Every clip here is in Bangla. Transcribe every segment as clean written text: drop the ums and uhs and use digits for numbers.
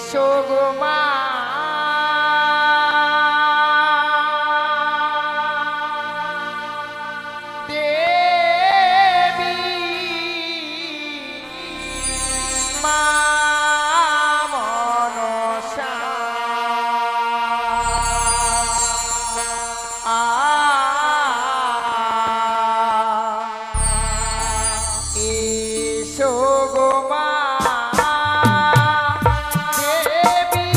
সোগমা দেবী মা মনসা এসো গো মা দেবী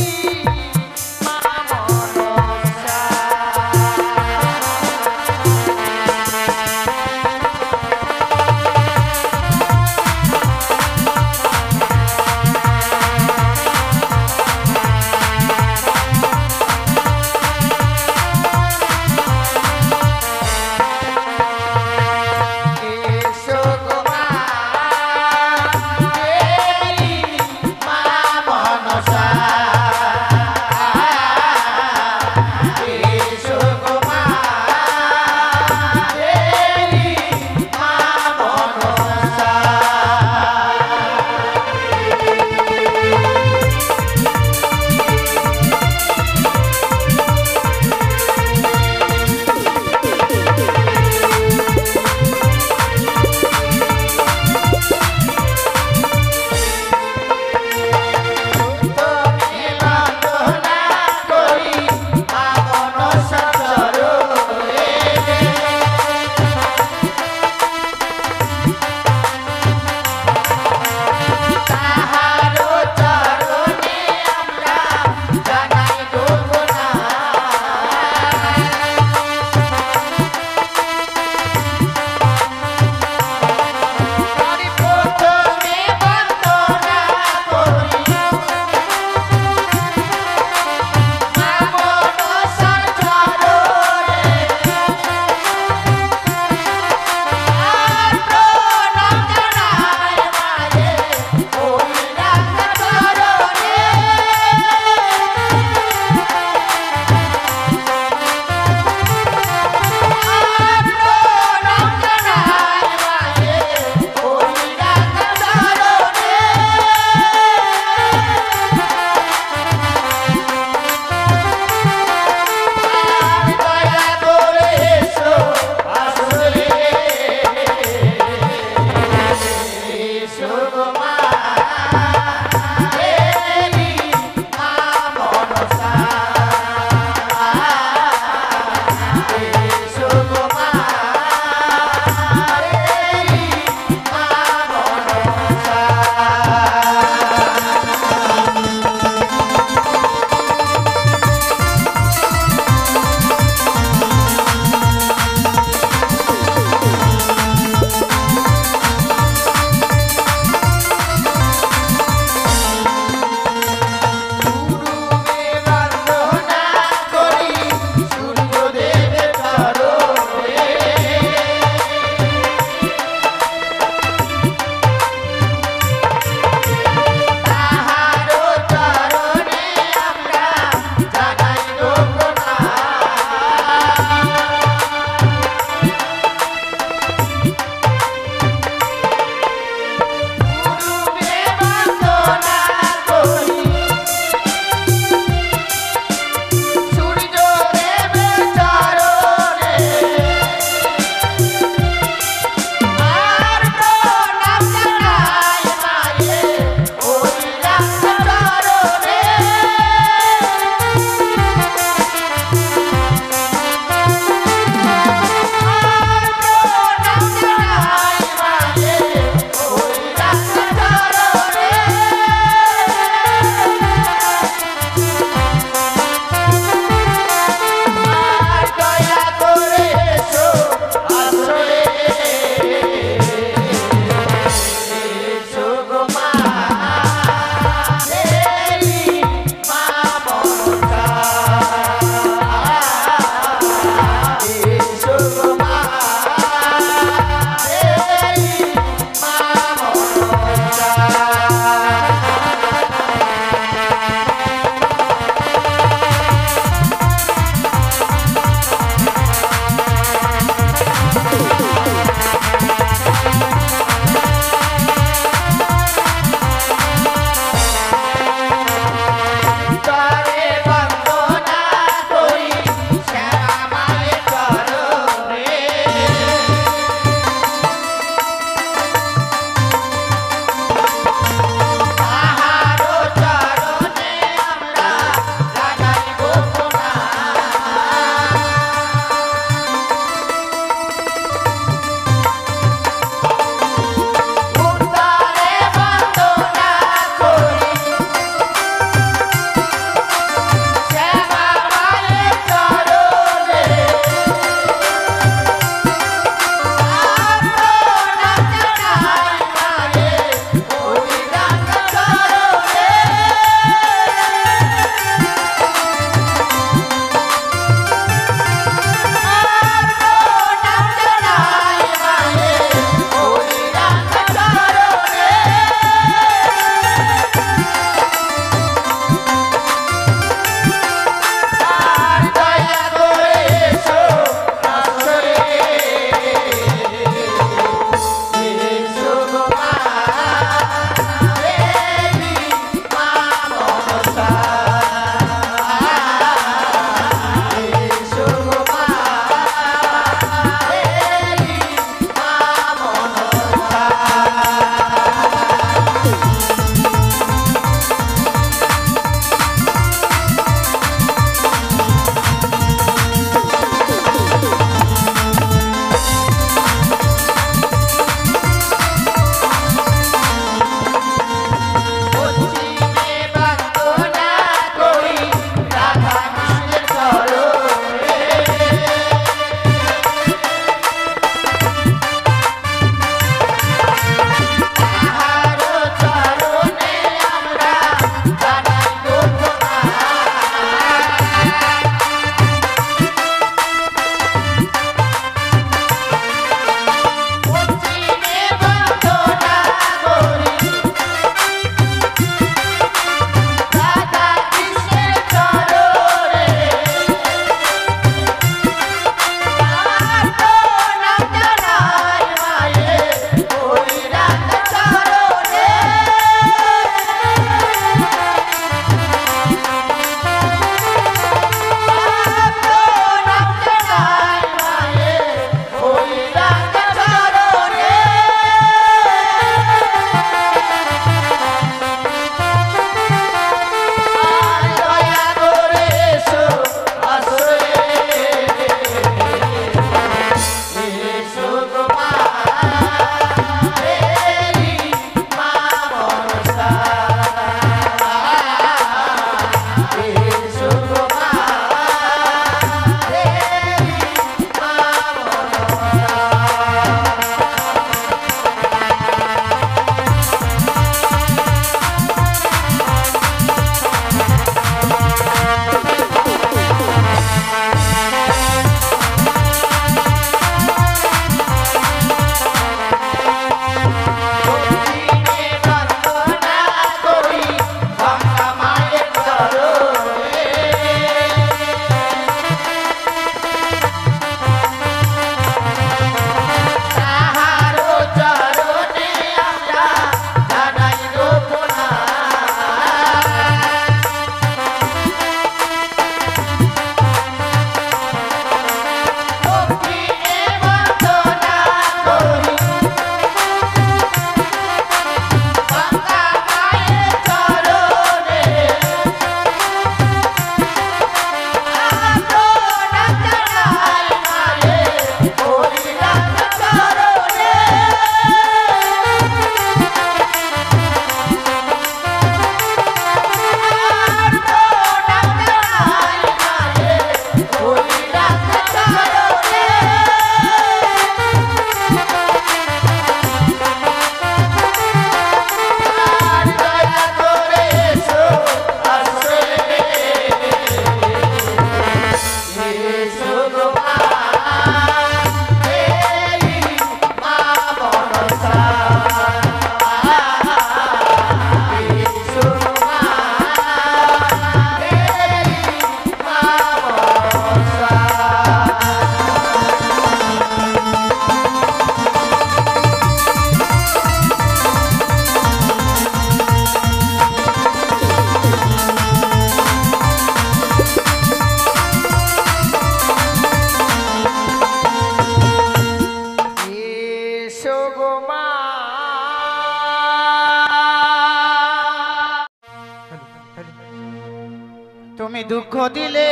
তুমি দুঃখ দিলে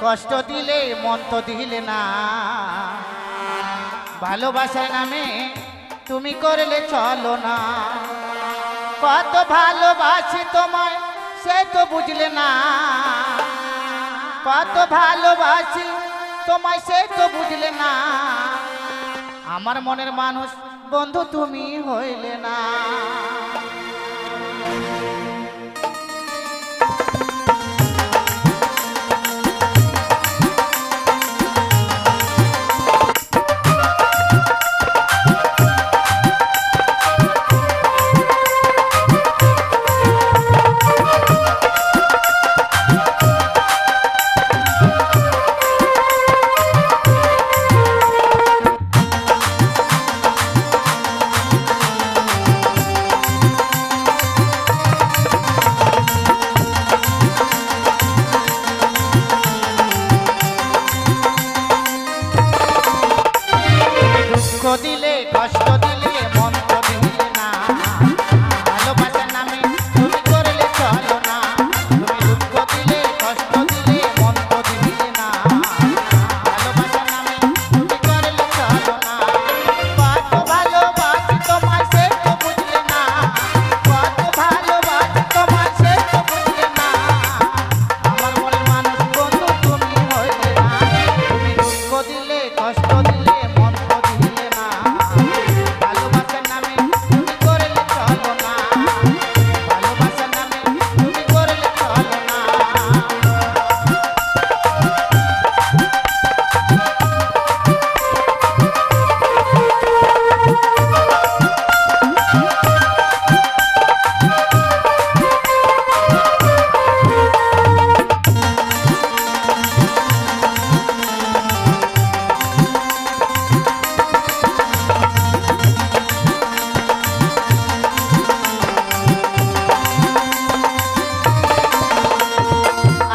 কষ্ট দিলে মন তো দিলে না ভালোবাসার নামে তুমি করলে চলো না কত ভালোবাসি তোমায় সে তো বুঝলে না কত ভালোবাসি তোমায় সে তো বুঝলে না আমার মনের মানুষ বন্ধু তুমি হইলে না দিলে কষ্ট দিলে মন তো দিলে না ভালোবাসার নামে তুমি করলে চলো না তুমি দুঃখ দিলে কষ্ট দিলে মন তো দিলে না ভালোবাসার নামে তুমি করলে চলো না কত ভালোবাসি তোমায় সে তো বুঝলে না কত ভালোবাসি তোমায় সে তো বুঝলে না আমার মনের মানুষ বন্ধু তুমি হইলে না তুমি দুঃখ দিলে কষ্ট দিলে মন তো দিলে না ভালোবাসার নামে তুমি করলে চলো না ভালোবাসার নামে তুমি করলে চলো না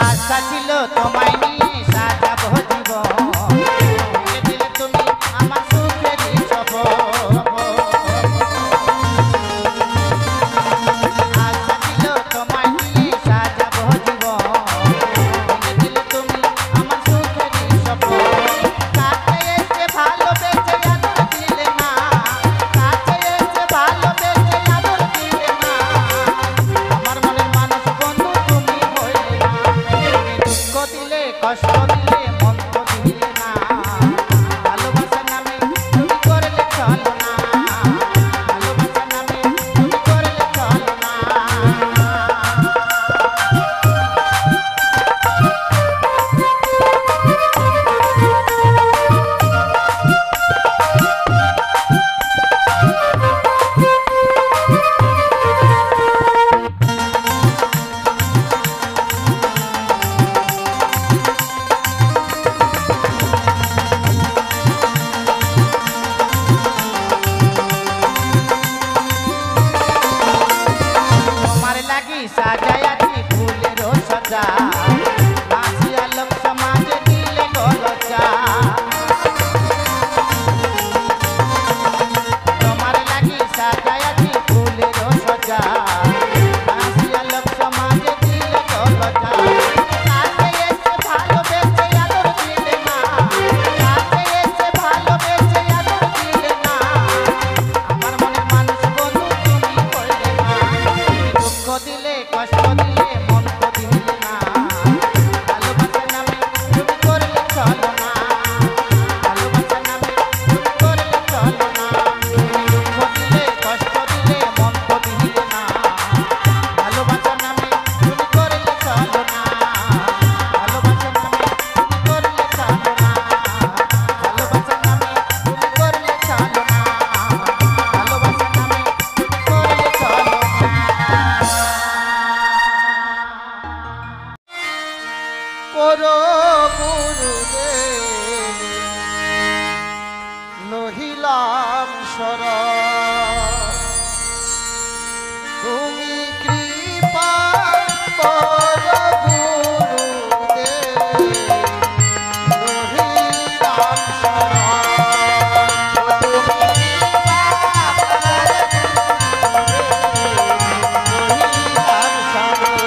আশা ছিল তোমায় নিয়ে সাজাবো জীবন ভেঙে দিলে তুমি আমার সুখেরই সফল আশা ছিল তোমায় নিয়ে সাজাবো জীবন ভেঙে দিলে তুমি আমার সুখেরই সফল কাছে এসে ভালোবেসে আদর দিলে না কাছে এসে ভালোবেসে আদর দিলে না আমার মনের মানুষ বন্ধু তুমি হইলে না দুঃখ দিলে কষ্ট দিলে মন তো দিলে না ভালোবাসার নামে তুমি করলে চলো না ভালোবাসার নামে তুমি করলে চলো না তোমার লাগি সাজায়াছি ফুলের সজা আসিয়া লোক সমাজে দিলে গলজা তোমার লাগি সাজায়াছি ফুলের সজা আসিয়া লোক সমাজে দিলে গলজা কাছে এসে ভালোবেসে আদর দিলে না কাছে এসে ভালোবেসে আদর দিলে না আমার মনের মানুষ বন্ধু তুমি হইলে না দুঃখ দিলে কষ্ট দিলে মন তো দিলে না ভালোবাসার নামে তুমি করলে চলো না ভালোবাসার নামে তুমি করলে চলো না দুঃখ দিলে কষ্ট দিলে মন তো দিলে না ভালোবাসার নামে তুমি করলে চলো না ভালোবাসার নামে তুমি করলে চলো না ভালোবাসার নামে তুমি করলে চলো না ভালোবাসার নামে তুমি করলে চলো করো গুরুদেব নহিলাম শরণ তুমি কৃপা করো গুরুদেব নহিলাম শরণ তুমি কৃপা করো গুরুদেব নহিলাম শরণ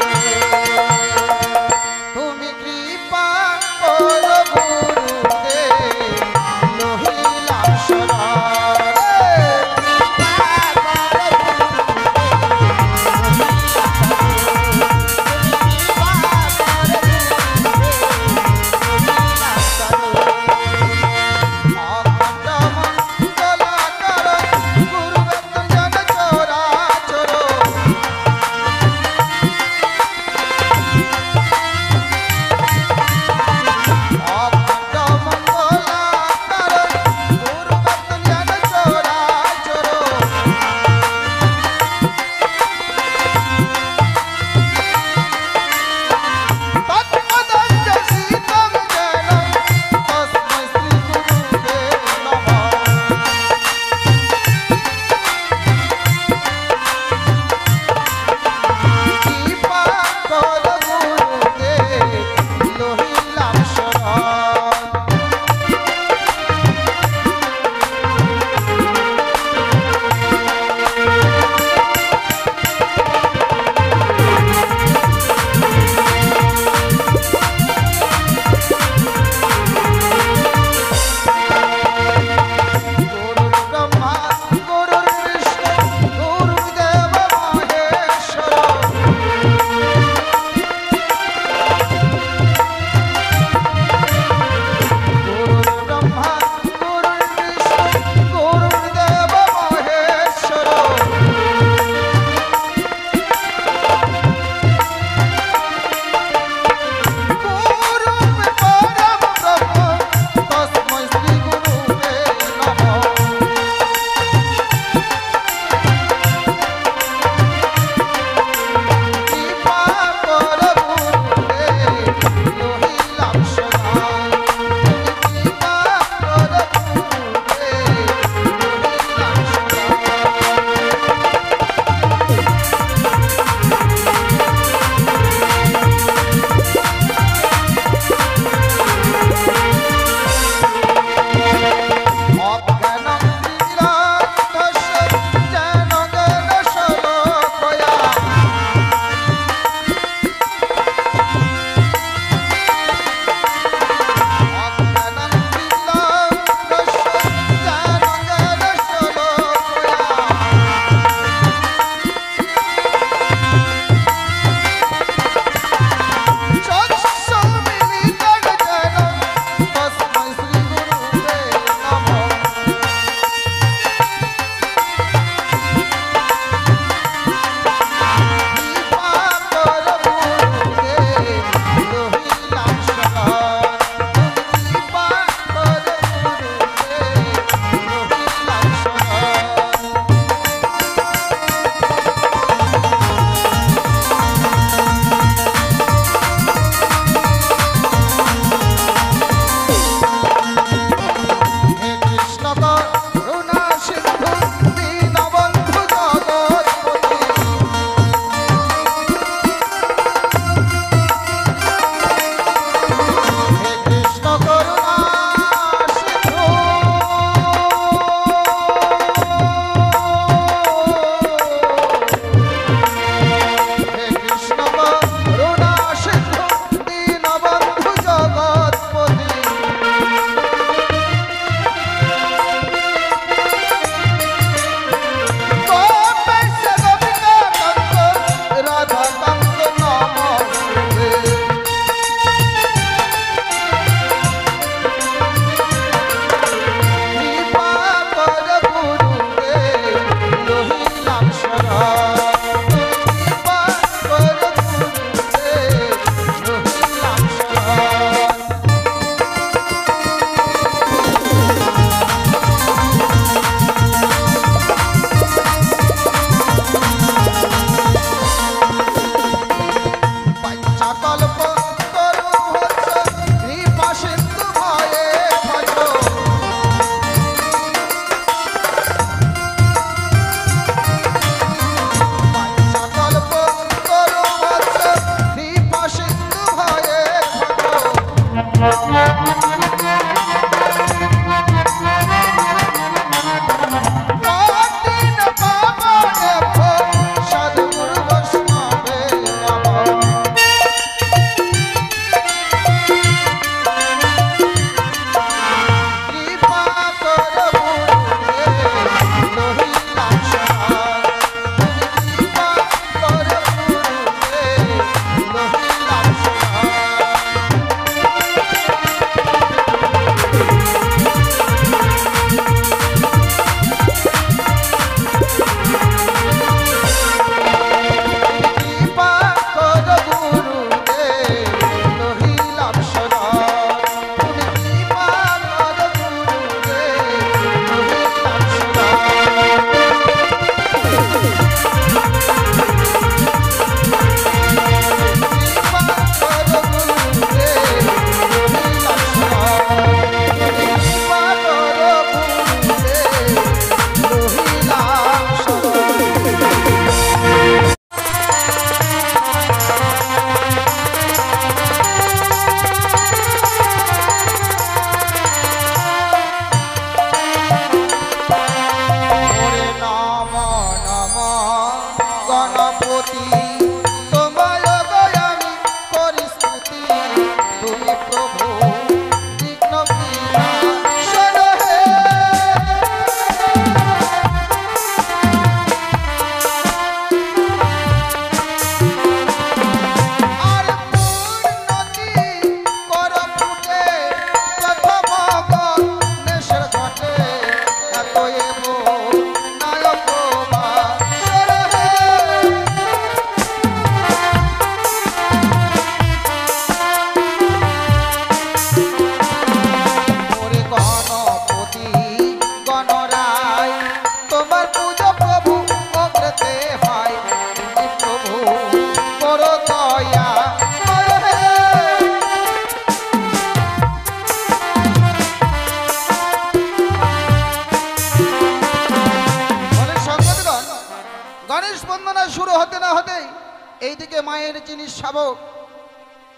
মায়ের যিনি শাবক,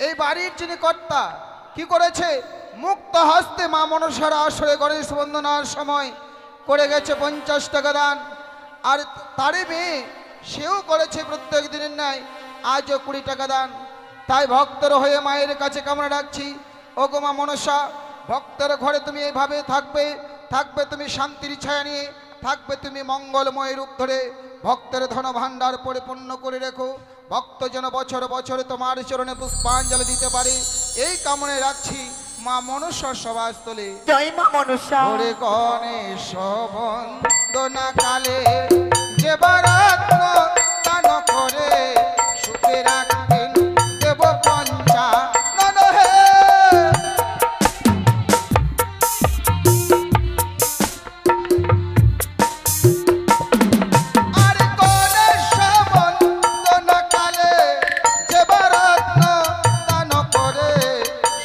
এই বাড়ির যিনি কর্তা, কি করেছে? মুক্ত হস্তে মা মনসার আসরে গণেশ বন্দনার সময় করে গেছে 50 টাকা দান। আর তারই মেয়ে, সেও করেছে প্রত্যেক দিনের ন্যায় আজও 20 টাকা দান। তাই ভক্তর হয়ে মায়ের কাছে কামনা রাখছি, ও গো মা মনসা, ভক্তের ঘরে তুমি এইভাবে থাকবে, থাকবে তুমি শান্তির ছায়া নিয়ে, থাকবে তুমি মঙ্গলময় রূপ ধরে, ভক্তের ধন ভাণ্ডার পরিপূর্ণ করে রেখো, ভক্ত যেন বছর বছরে তোমার চরণে পুষ্পাঞ্জলি দিতে পারে, এই কামনায় রাখছি মা মনসার সভাস্থলে। জয় মা মনসা। ওরে গণেশ বন্দনা কালে যে বারাত্ম দান করে সুখে রাখবেন দেব পঞ্চা নন হে। আরে গণেশ বন্দনা কালে যে বারাত্ম দান করে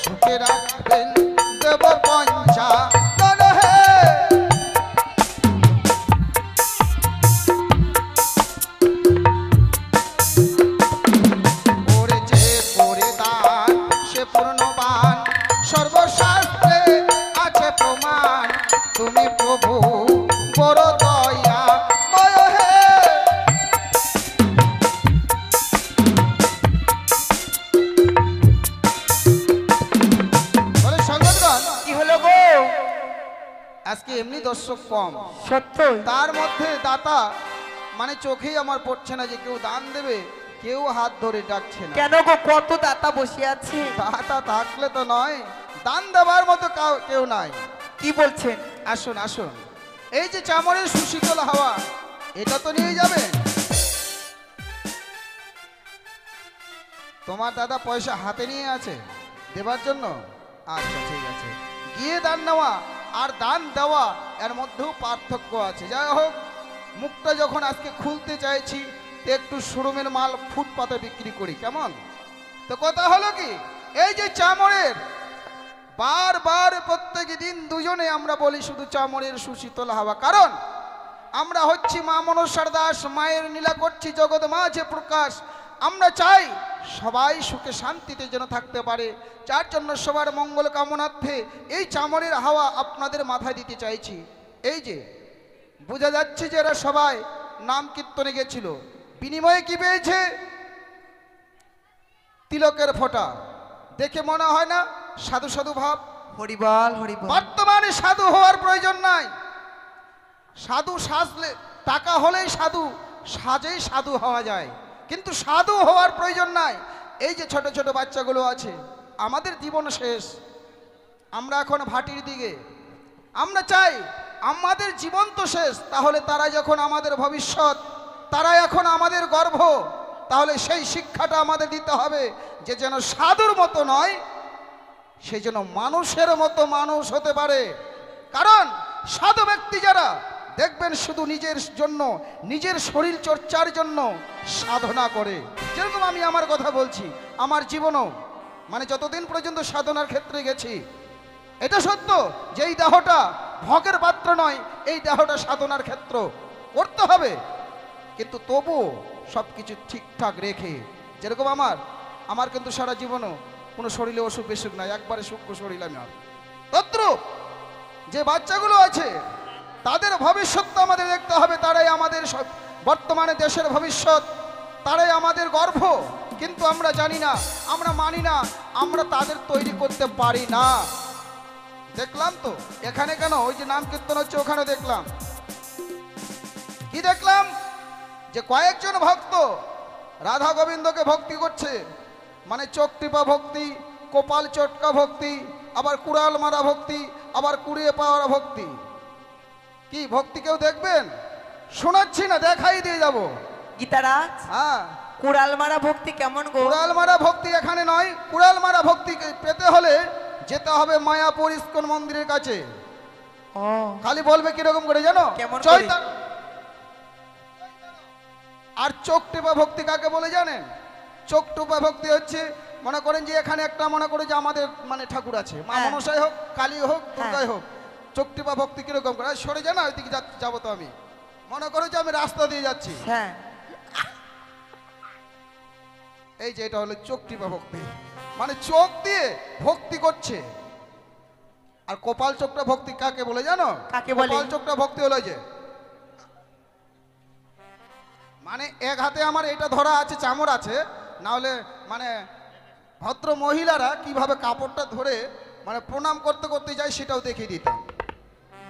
সুখে রাখবেন দেব পঞ্চা নন হে। ওরে যে করে দান সে পূর্ণবান, সর্বশাস্ত্রে আছে প্রমাণ, তুমি প্রভু বড় দয়া ময় হে। বলে সংগঠন, কি হলো গো? আজকে এমনি দর্শক কম, সত্যই। তার মধ্যে দাতা মানে চোখেই আমার পড়ছে না যে কেউ দান দেবে, কেউ হাত ধরে ডাকছে না। কেন গো, কত দাতা বসে আছে। দাতা থাকলে তো নয়, দান দেওয়ার মতো কেউ নাই। কি বলছেন? আসুন আসুন, এই যে চামড়ের সুশীতল হাওয়া, এটা তো নিয়ে যাবে। তোমার দাদা পয়সা হাতে নিয়ে আছে দেবার জন্য? আচ্ছা ঠিক আছে, গিয়ে দান নেওয়া আর দান দেওয়া এর মধ্যেও পার্থক্য আছে। যাই হোক, মুখটা যখন আজকে খুলতে চাইছি, তো একটু শোরুমের মাল ফুটপাতে বিক্রি করি, কেমন? তো কথা হলো কি, এই যে চামড়ের বারবার প্রত্যেক দিন দুজনে আমরা বলি শুধু চামড়ের সুশীতল হাওয়া, কারণ আমরা হচ্ছি মা মনসার দাস, মায়ের লীলা করছি জগৎ মাঝে প্রকাশ। আমরা চাই সবাই সুখে শান্তিতে যেন থাকতে পারে, যার জন্য সবার মঙ্গল কামনার্থে এই চামড়ের হাওয়া আপনাদের মাথায় দিতে চাইছি। এই যে বোঝা যাচ্ছে যে এরা সবাই নাম কীর্তনে গেছিল, বিনিময়ে কি পেয়েছে? তিলকের ফোঁটা। দেখে মনে হয় না সাধু সাধু ভাব? হরিবল হরিবল। বর্তমানে সাধু হওয়ার প্রয়োজন নাই, সাধু সাজলে টাকা হলেই সাধু, সাজেই সাধু হওয়া যায়, কিন্তু সাধু হওয়ার প্রয়োজন নাই। এই যে ছোট ছোট বাচ্চাগুলো আছে, আমাদের জীবন শেষ, আমরা এখন ভাটির দিকে, আমরা চাই আমাদের জীবন তো শেষ, তাহলে তারা যখন আমাদের ভবিষ্যৎ, তারা এখন আমাদের গর্ভ, তাহলে সেই শিক্ষাটা আমাদের দিতে হবে যে যেন সাধুর মতো নয়, সে যেন মানুষের মতো মানুষ হতে পারে। কারণ সাধু ব্যক্তি যারা দেখবেন শুধু নিজের জন্য, নিজের শরীর চর্চার জন্য সাধনা করে। যেরকম আমি আমার কথা বলছি, আমার জীবনও মানে যতদিন পর্যন্ত সাধনার ক্ষেত্রে গেছি, এটা সত্য যে এই দেহটা ভোগের পাত্র নয়, এই দেহটা সাধনার ক্ষেত্র করতে হবে, কিন্তু তবু সব কিছু ঠিকঠাক রেখে। যেরকম আমার কিন্তু সারা জীবনও কোনো শরীরে অসুখ বিসুখ নাই, একবারে সূক্ষ্ম শরীর আমার। তদ্রূপ যে বাচ্চাগুলো আছে তাদের ভবিষ্যৎটা আমাদের দেখতে হবে, তারাই আমাদের বর্তমানে দেশের ভবিষ্যৎ, তারাই আমাদের গর্ব। কিন্তু আমরা জানি না, আমরা মানি না, আমরা তাদের তৈরি করতে পারি না। দেখলাম তো এখানে, কেন ওই যে নাম কীর্তন হচ্ছে ওখানে দেখলাম, কি দেখলাম যে কয়েকজন ভক্ত রাধা গোবিন্দকে ভক্তি করছে, মানে চোখ টিপা ভক্তি, কপাল চটকা ভক্তি, আবার কুড়াল মারা ভক্তি, আবার কুড়িয়ে পাওয়ার ভক্তি। কি ভক্তি কেউ দেখবেন? শোনাচ্ছি না, দেখাই দিয়ে যাব। গীতারাজ, হ্যাঁ, কুড়াল মারা ভক্তি কেমন গো? কুড়াল মারা ভক্তি এখানে নয়, কুড়াল মারা ভক্তি পেতে হলে যেতে হবে মায়াপুর ইস্কন মন্দিরের কাছে। ও, খালি বলবে কিরকম করে জানো? কেমন করে? চৈতন্য। আর চোখ টিপা ভক্তি কাকে বলে জানেন? চোখ টিপা ভক্তি হচ্ছে, মনে করেন যে এখানে একটা মনে করে যে আমাদের মানে ঠাকুর আছে, মা হ্যাঁ। মনসাই হোক, কালী হোক, দুর্গাই হ্যাঁ। হোক, চোখ টিপা ভক্তি কিরকম করে? সরে যা না, ওইদিকে যাবো তো আমি, মনে করো যে আমি রাস্তা দিয়ে যাচ্ছি, হ্যাঁ, এই যে এটা হলো চোখ টিপা ভক্তি, মানে চোখ দিয়ে ভক্তি করছে। আর কপাল চোখটা ভক্তি কাকে বলে জানো? কাকে বলে? কপাল চোখটা ভক্তি হলো যে, মানে এক হাতে আমার এটা ধরা আছে, চামড় আছে, না হলে মানে ভদ্র মহিলারা কিভাবে কাপড়টা ধরে মানে প্রণাম করতে করতে যায় সেটাও দেখিয়ে দিতাম।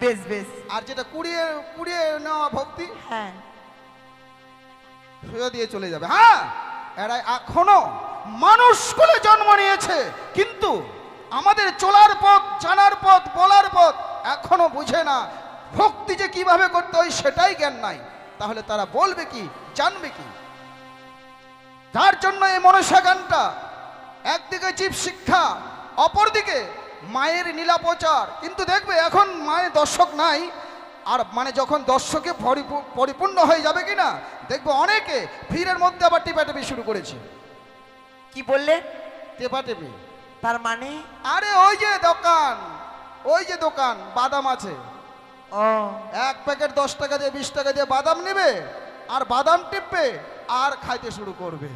বেশ বেশ। আর যেটা কুড়িয়ে কুড়িয়ে নেওয়া ভক্তি, হ্যাঁ, সোজা দিয়ে চলে যাবে। হ্যাঁ, এরা এখনো মানুষ কুলে জন্ম নিয়েছে, কিন্তু আমাদের চলার পথ, জানার পথ, বলার পথ এখনো বুঝে না। ভক্তি যে কিভাবে করতে হয় সেটাই জ্ঞান নাই, তাহলে তারা বলবে কি, জানবে কি? যার জন্য এই মনসা গানটা একদিকে জীব শিক্ষা, অপরদিকে মায়ের নীলা প্রচার। কিন্তু দেখবে এখন মায়ের দর্শক নাই, আর মানে যখন দর্শকে পরিপূর্ণ হয়ে যাবে কিনা দেখবে অনেকে ভিড়ের মধ্যে আবার টেপাটেপি শুরু করেছে। কি বললে? টেপাটেপি তার মানে? আরে ওই যে দোকান, ওই যে দোকান বাদাম আছে, ও, এক প্যাকেট 10 টাকা দিয়ে 20 টাকা দিয়ে বাদাম নেবে, আর বাদাম টিপবে আর খাইতে শুরু করবে।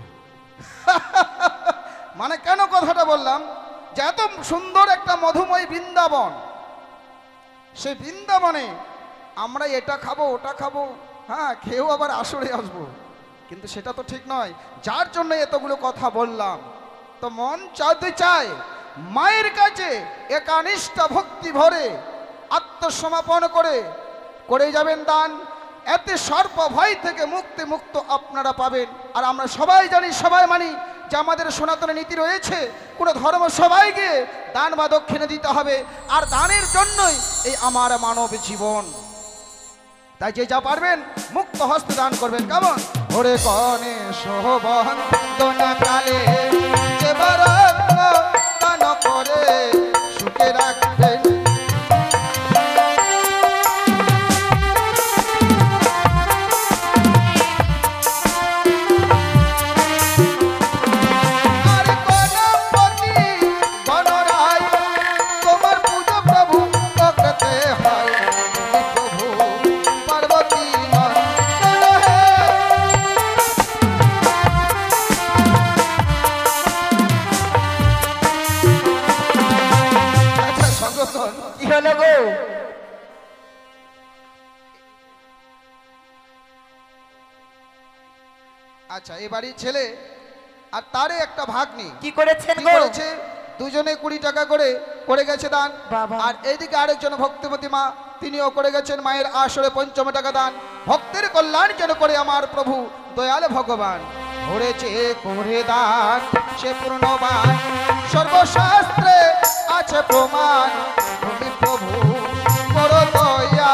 মানে কেন কথাটা বললাম, যে এত সুন্দর একটা মধুময় বৃন্দাবন, সেই বৃন্দাবনে আমরা এটা খাবো ওটা খাবো, হ্যাঁ খেয়েও আবার আসরে আসবো, কিন্তু সেটা তো ঠিক নয়। যার জন্য এতগুলো কথা বললাম, তো মন চাইতে চায় মায়ের কাছে একানিষ্ঠা ভক্তি ভরে আত্মসমর্পণ করে করে যাবেন দান, এতে সর্প ভয় থেকে মুক্ত আপনারা পাবেন। আর আমরা সবাই জানি, সবাই মানি যে আমাদের সনাতন নীতি রয়েছে, কোনো ধর্ম সবাইকে দান বা দক্ষিণে দিতে হবে, আর দানের জন্যই এই আমার মানব জীবন। তাই যে যা পারবেন মুক্ত হস্তে দান করবেন। কেমন? ওরে কনে শোভন্দনা কালে যে বরত্ন দান করে সুখে রাখবেন। কি হলো গো? আচ্ছা, এবারই ছেলে আর তারে একটা ভাগ্নি কি করেছেন কি গো? করেছে, দুজনে 20 টাকা করে গেছে দান। বাবা। আর এইদিকে আরেকজন ভক্তিমতী মা, তিনিও করে গেছেন মায়ের আসরে ৫ম টাকা দান। ভক্তের কল্যাণ যেন করে আমার প্রভু দয়াল ভগবান। ধরেছে করে দান সে পূর্ণবান, সর্বশাস্ত্রে আছে প্রমাণ, তুমি প্রভু বড় দয়া।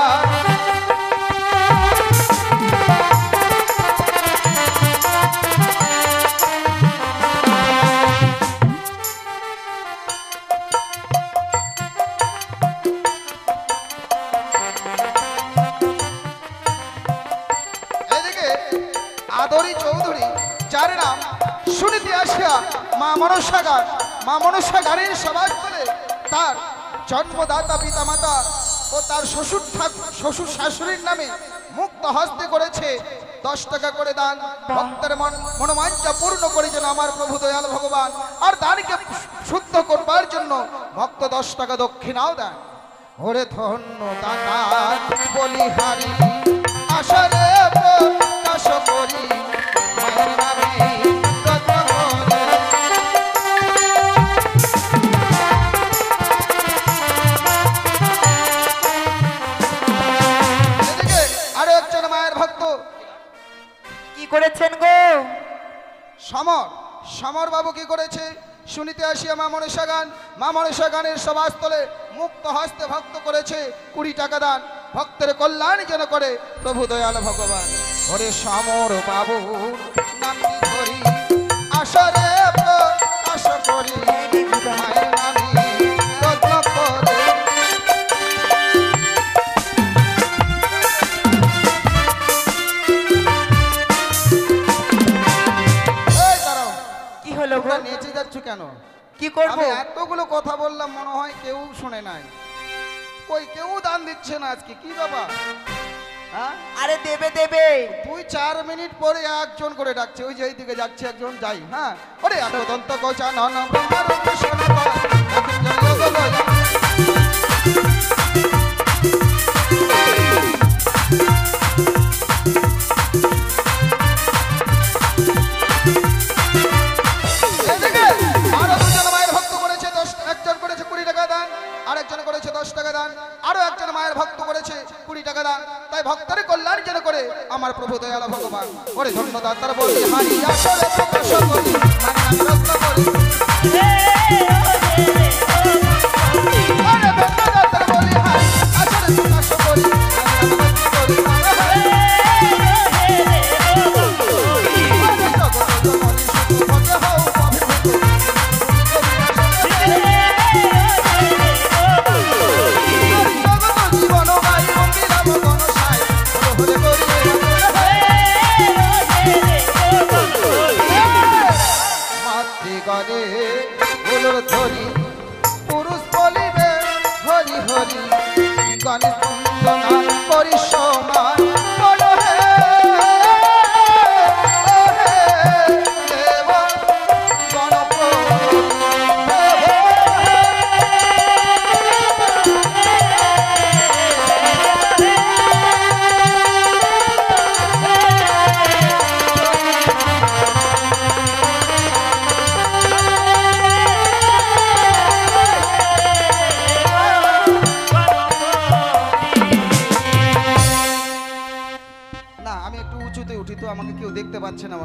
আদরি চৌধুরী, যার নাম শুনিতে আসিয়া মা মনসা গান, মা মনসা গানের সমাজ বলে তার জন্মদাতা পিতামাতা ও তার শ্বশুর শাশুড়ির নামে মুক্ত হস্তে করেছে 10 টাকা করে দান। ভক্তের মনোবাঞ্ছা পূর্ণ করে যেন আমার প্রভু দয়াল ভগবান, আর দানকে শুদ্ধ করবার জন্য ভক্ত 10 টাকা দক্ষিণাও দেন। ওরে ধন্য দাতা বলিহারি, আশারে প্রকাশ করি মায়ের নামে রত্ন করে। এদিকে আরো একজন মায়ের ভক্ত কি করেছেন গো? সমর বাবু কি করেছে, শুনিতে আসিয়া মা মনসা গান, মা মনসা গানের সভাস্থলে মুক্ত হস্তে ভক্ত করেছে 20 টাকা দান। ভক্তের কল্যাণ যেন করে প্রভু দয়াল ভগবান। ওরে সমর বাবু নামি ধরি, আশারে প্রকাশ করি মায়ের নামে রত্ন করে। এই দাঁড়াও, কি হলো গো? তোমরা নেচে যাচ্ছ কেন? কি করব? আমি এতগুলো কথা বললাম, মনে হয় কেউ শুনে নাই। কই কেউ দান দিচ্ছে না আজকে, কি বাবা? হ্যাঁ আরে দেবে দেবে 2-4 মিনিট পরে একজন করে ডাকছে, ওই যে এইদিকে যাচ্ছে একজন, যাই। হ্যাঁ ওরে একদন্ত গজানন ব্রহ্মরূপে সনাতন এখন জয় গগন। এদিকে আরো দুজন মায়ের ভক্ত করেছে একজন করেছে 20 টাকা দান, আরেকজন করেছে 10 টাকা দান, আরো একজন মায়ের ভক্ত করেছে 20 টাকা দান। তাই ভক্তের কল্যাণ যেন করে আমার প্রভু দয়াল ভগবান। ওরে ধন্যবাদ তার বলি হারি আসরে প্রকাশ করি মানে আমি রত্ন করি। ওরে ধন্যবাদ তার বলি হারি আসরে প্রকাশ করি আমি রত্ন করি। ওরে জগৎ জননী সুখ ভগে হও অভিভূত জীবন গাই মন্দিরাম গণ সাই হলে করি মাতৃগণে বলুর ধরি পুরুষ বলিবে হরি হরি গণেশ বন্দনা করি সমান বল হে দেব গণপতি না আমি একটু উঁচুতে উঠি তো আমাকে কেউ দেখতে পাচ্ছে না।